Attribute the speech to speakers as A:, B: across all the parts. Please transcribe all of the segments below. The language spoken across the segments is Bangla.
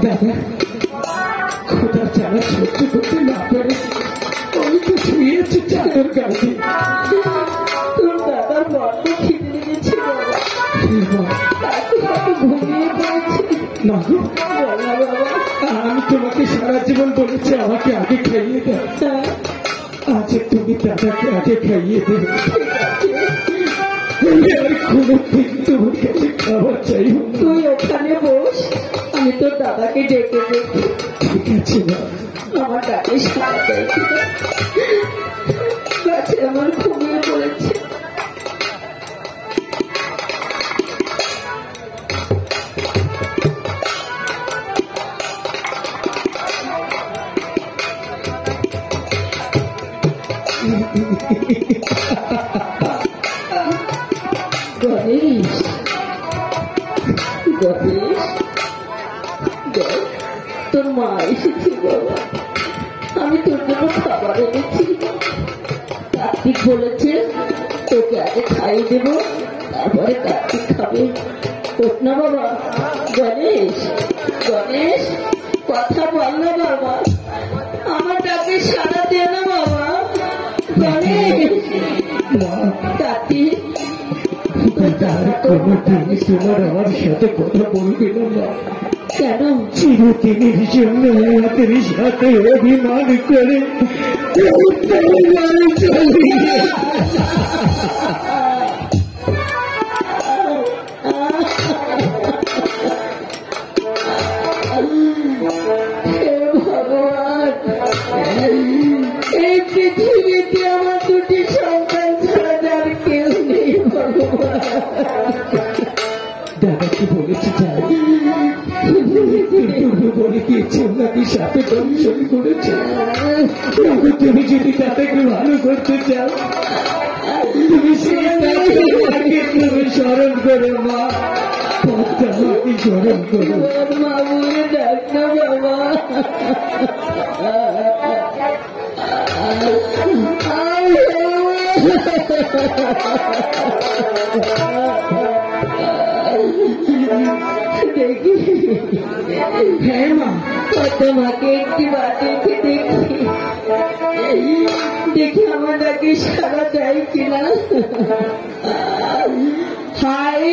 A: দাদা খোদার জ্বালা সহ্য করতে না পারে আমি তো শুয়েছি চাদর গাছে।
B: তোর দাদার বড্ড খিদে লেগেছে ঘুমিয়ে পড়েছে।
A: না গো, আমি তোমাকে সারা জীবন বলেছি আমাকে আগে খাইয়ে দাও। আজ তুমি দাদাকে আগে খাইয়ে দেবে। আর কোনোদিন তোমার কাছে খাবার চাইব।
B: তুই ওখানে বস, আমি তোর দাদাকে ডেকে দেখি।
A: ঠিক আছে না,
B: আমার ডাকে সারা দেয়নি। গাছে আমার ঘুমিয়ে পড়েছে। গণেশ, গণেশ, দেখ তোর মা এসেছি বাবা। আমি তোর জন্য খাবার এনেছি। কার্তিক বলেছে তোকে আগে খাইয়ে দেবো, তারপরে কার্তিক খাবে। ওঠ না বাবা। গণেশ, গণেশ, কথা বল না বাবা, আমার ডাকে সাড়া দে না বাবা। গণেশ, কার্তিক
A: কোনোদিন তোমার আমার সাথে কথা বলবে না।
B: কেন?
A: চিরদিনের জন্য আমাদের সাথে অভিমান করে
B: ভগবান, এই পৃথিবীতে আমার দুটি সন্তান ছাড়া যার কেউ নেই ভগবান।
A: দাদাকে বলেছি যাই, বলে দিয়েছে ওনাকে সাথে দংশন করেছে। তুমি যদি দাদাকে ভালো করতে চাও তুমি তুমি স্মরণ করো মা, মাকে স্মরণ করো।
B: মা বলে ডাক না বাবা। দেখি,
A: হ্যাঁ মা,
B: তোমাকে একটি বাটিতে দেখি, দেখি আমার ডাকে সারা যায় কিনা। হাই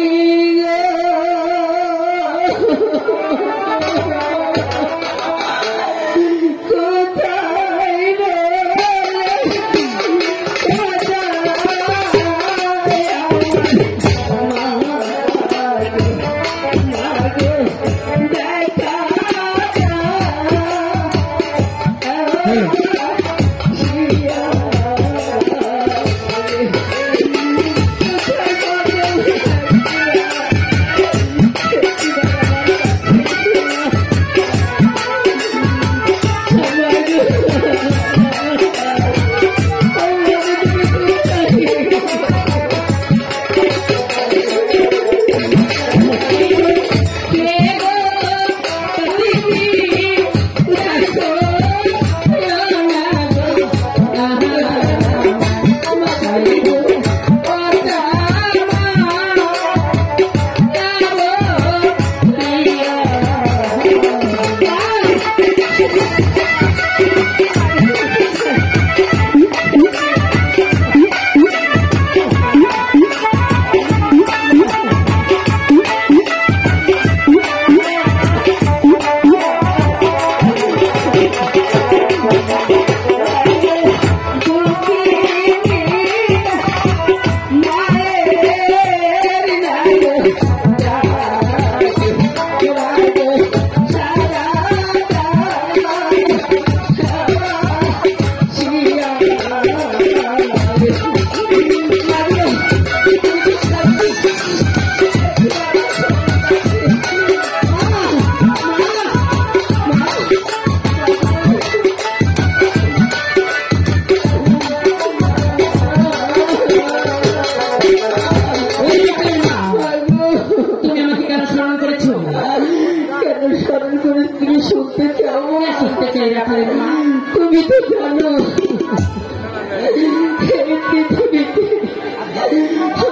B: তুমি তো জানো পৃথিবীতে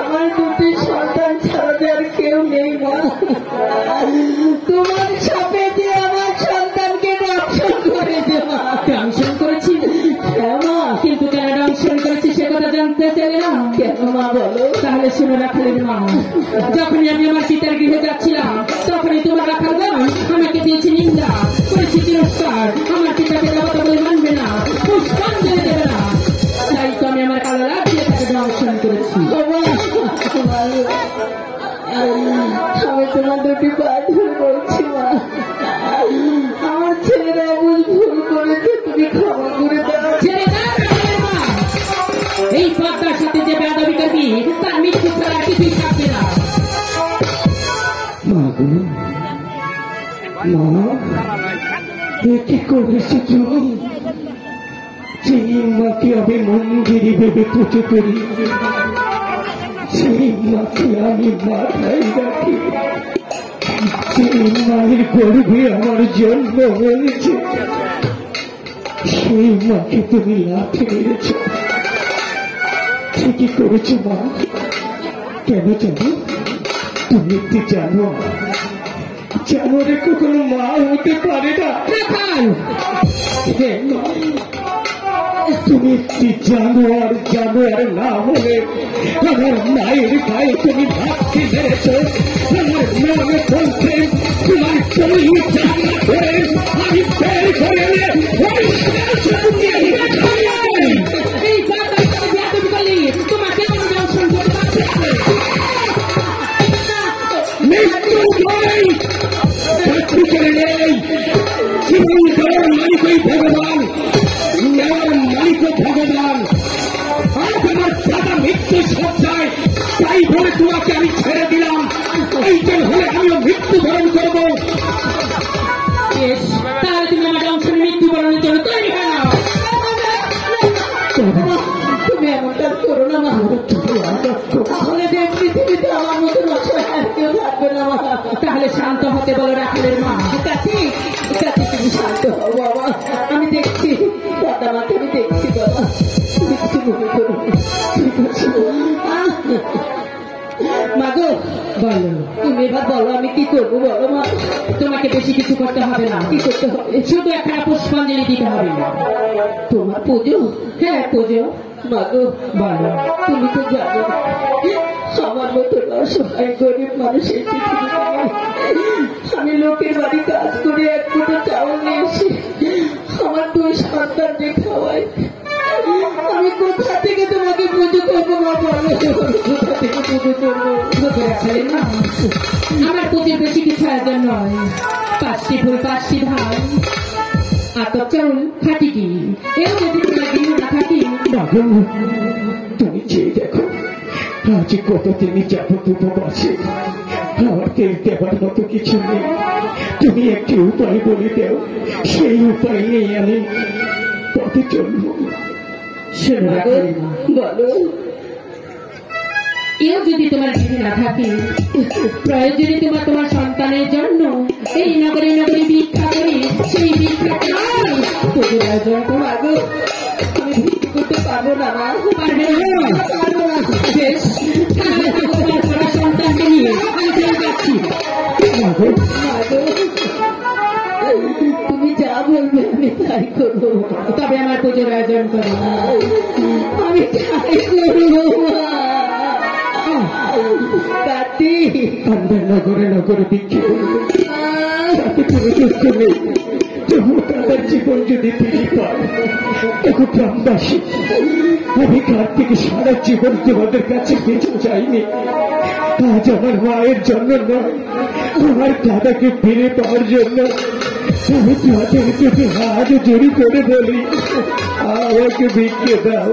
B: আমার দুটি সন্তান ছাড়া আর কেউ নেই মা। তোমার সাপে যে আমার শুনে রাখালের মা, যখনই আমি আমার পিতার গৃহে যাচ্ছিলাম তখনই তোমার রাখালগণ আমাকে দিয়েছে নিন্দা, করেছে তিরস্কার। আমার পিতাকে দেবতা বলে মানবে না, পুষ্পাঞ্জলি দেবে না, তাই তো আমি আমার কালো লাভ দিয়ে তাকে দর্শন করেছি।
C: আমি তোমার দুটি পা ধরে বলছি মা, আমার ছেলেরা এমন ভুল করেছে, তুমি ক্ষমা করে দাও।
B: ছেড়ে দাও রাখালের মা, এই পদ্মার সাথে যে বেয়াদবি করবি তার মৃত্যু ছাড়া কিছুই থাকবে না।
A: মা গো, মা, এ কি করেছে তুমি? সেই মাকে আমি মন্দিরে ভেবে পুজো করি, সেই মাকে আমি মাথায় রাখি, সেই মায়ের গর্ভে আমার জন্ম হয়েছে, সেই মাকে তুমি লাথি মেরেছ। ঠিকই করেছো মা। কেন জানো? তুমি একটু জানো, জানোরে কখনো মা হতে পারে না।
B: রাখাল,
A: হে মা, তুমি একটি জানোয়ার না হলে আমার মায়ের গায়ে তুমি ভাবতে মেরেছ। আমার মনে বলছে তোমার শরীর জানা করে আমি বের করে এনে ওই শেষে
B: এই পদ্মার সাথে বেয়াদবি করলি তোমাকে আমি দর্শন করতে পারছি না।
A: মৃত্যু নয়, মৃত্যু করে নেই। জীবন দেওয়ার মালিকই ভগবান, নেওয়ার মালিকও ভগবান। আজ আমার দাদা মৃত্যু সজ্জায়, তাই বলে তোমাকে আমি ছেড়ে দিলাম। এইজন হলে আমিও মৃত্যুবরণ করবো।
B: বেশ, তাহলে তুমি আমার দর্শনে মৃত্যুবরণের জন্য তৈরি হয়ে নাও।
C: তুমি এমন কাজ করো না মা, তাহলে দেখ পৃথিবীতে আমার মতন অসহায় আর কেউ থাকবে না মা।
B: তাহলে শান্ত হতে বলো রাখালের মা।
C: কাকি, কাকি তুমি শান্ত হও বাবা, আমি দেখছি দাদা মাকে, আমি দেখছি বাবা, তুমি কিছু মনে করো না। ঠিক আছে মাগো,
B: বলো,
C: তুমি এবার বলো আমি কি করবো বলো মা।
B: তোমাকে বেশি কিছু করতে হবে না,
C: কি করতে হবে?
B: শুধু একটা পুষ্পাঞ্জলি দিতে হবে।
C: তোমার পুজো?
B: হ্যাঁ, পুজো।
C: মাগো
B: বলো,
C: তুমি তো জানো আমার মতো অসহায় গরিব মানুষের পৃথিবীতে নেই। আমি লোকের বাড়ি কাজ করে এক ফুটো চাউল নিয়ে এসে আমার দুই সন্তানকে খাওয়াই। আমি কোথা থেকে তোমাকে পুজো করবো মা বলো, কোথা থেকে পুজো করবো?
B: রাখালের মা, আমার পুজোর বেশি কিছু আয়োজন নয়। 5টি ফুল, 5টি ধান, আতপ চাউল, খাটি কি, এও যদি তোমার গৃহে না থাকি।
A: বাবু, তুমি চেয়ে দেখো, আজ কতদিনই যাবত উপবাসে, আমার তেল দেবার মতো কিছু নেই। তুমি একটি উপায় বলে দাও, সেই উপায় নেই আমি পথে চলবো।
B: শোনো রাখালের মা,
C: বলো
B: এও যদি তোমার গৃহে না থাকে, প্রয়োজনে তোমার সন্তানের জন্য এই নগরে নগরে ভিক্ষা করি, সেই ভিক্ষা পুজোর আয়োজন করো।
C: মাগো, আমি ভিত্তি করতে পারবো না মা,
B: পারবে না?
C: পারবো না।
B: বেশ, তাহলে থাকো তোমার পড়া সন্তানকে নিয়ে, আমি চলে যাচ্ছি।
A: বাবু,
C: মাগো, তুমি যা বলবে আমি তাই করবো।
B: তবে আমার পুজোর আয়োজন করো।
C: আমি তাই করবো কাতি।
A: আমরা নগরে নগরে বিক্রি করবো, তাতে কোনো দুঃখ নেই। তবু তাদের জীবন যদি ফিরে পায়, তখন গ্রামবাসী, আমি কার থেকে সারা জীবন তোমাদের কাছে কিছু চাইনি। আজ আমার মায়ের জন্য নয়, আমার দাদাকে ফিরে পাওয়ার জন্য আমি তোমাদের যদি হাত জড়ি করে বলি, আমাকে ভিক্ষে দাও।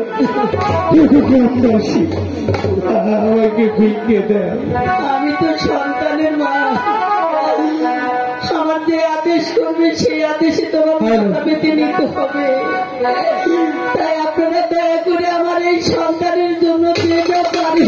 A: গ্রামবাসী, আমাকে ভিক্ষে দাও।
C: আমি তো সন্তানের মা, আমার যে আদেশ করবে সেই আদেশে তোমার মাথা পেতে নিতে হবে। তাই আপনারা দয়া করে আমার এই সন্তানের জন্য যে যা পারে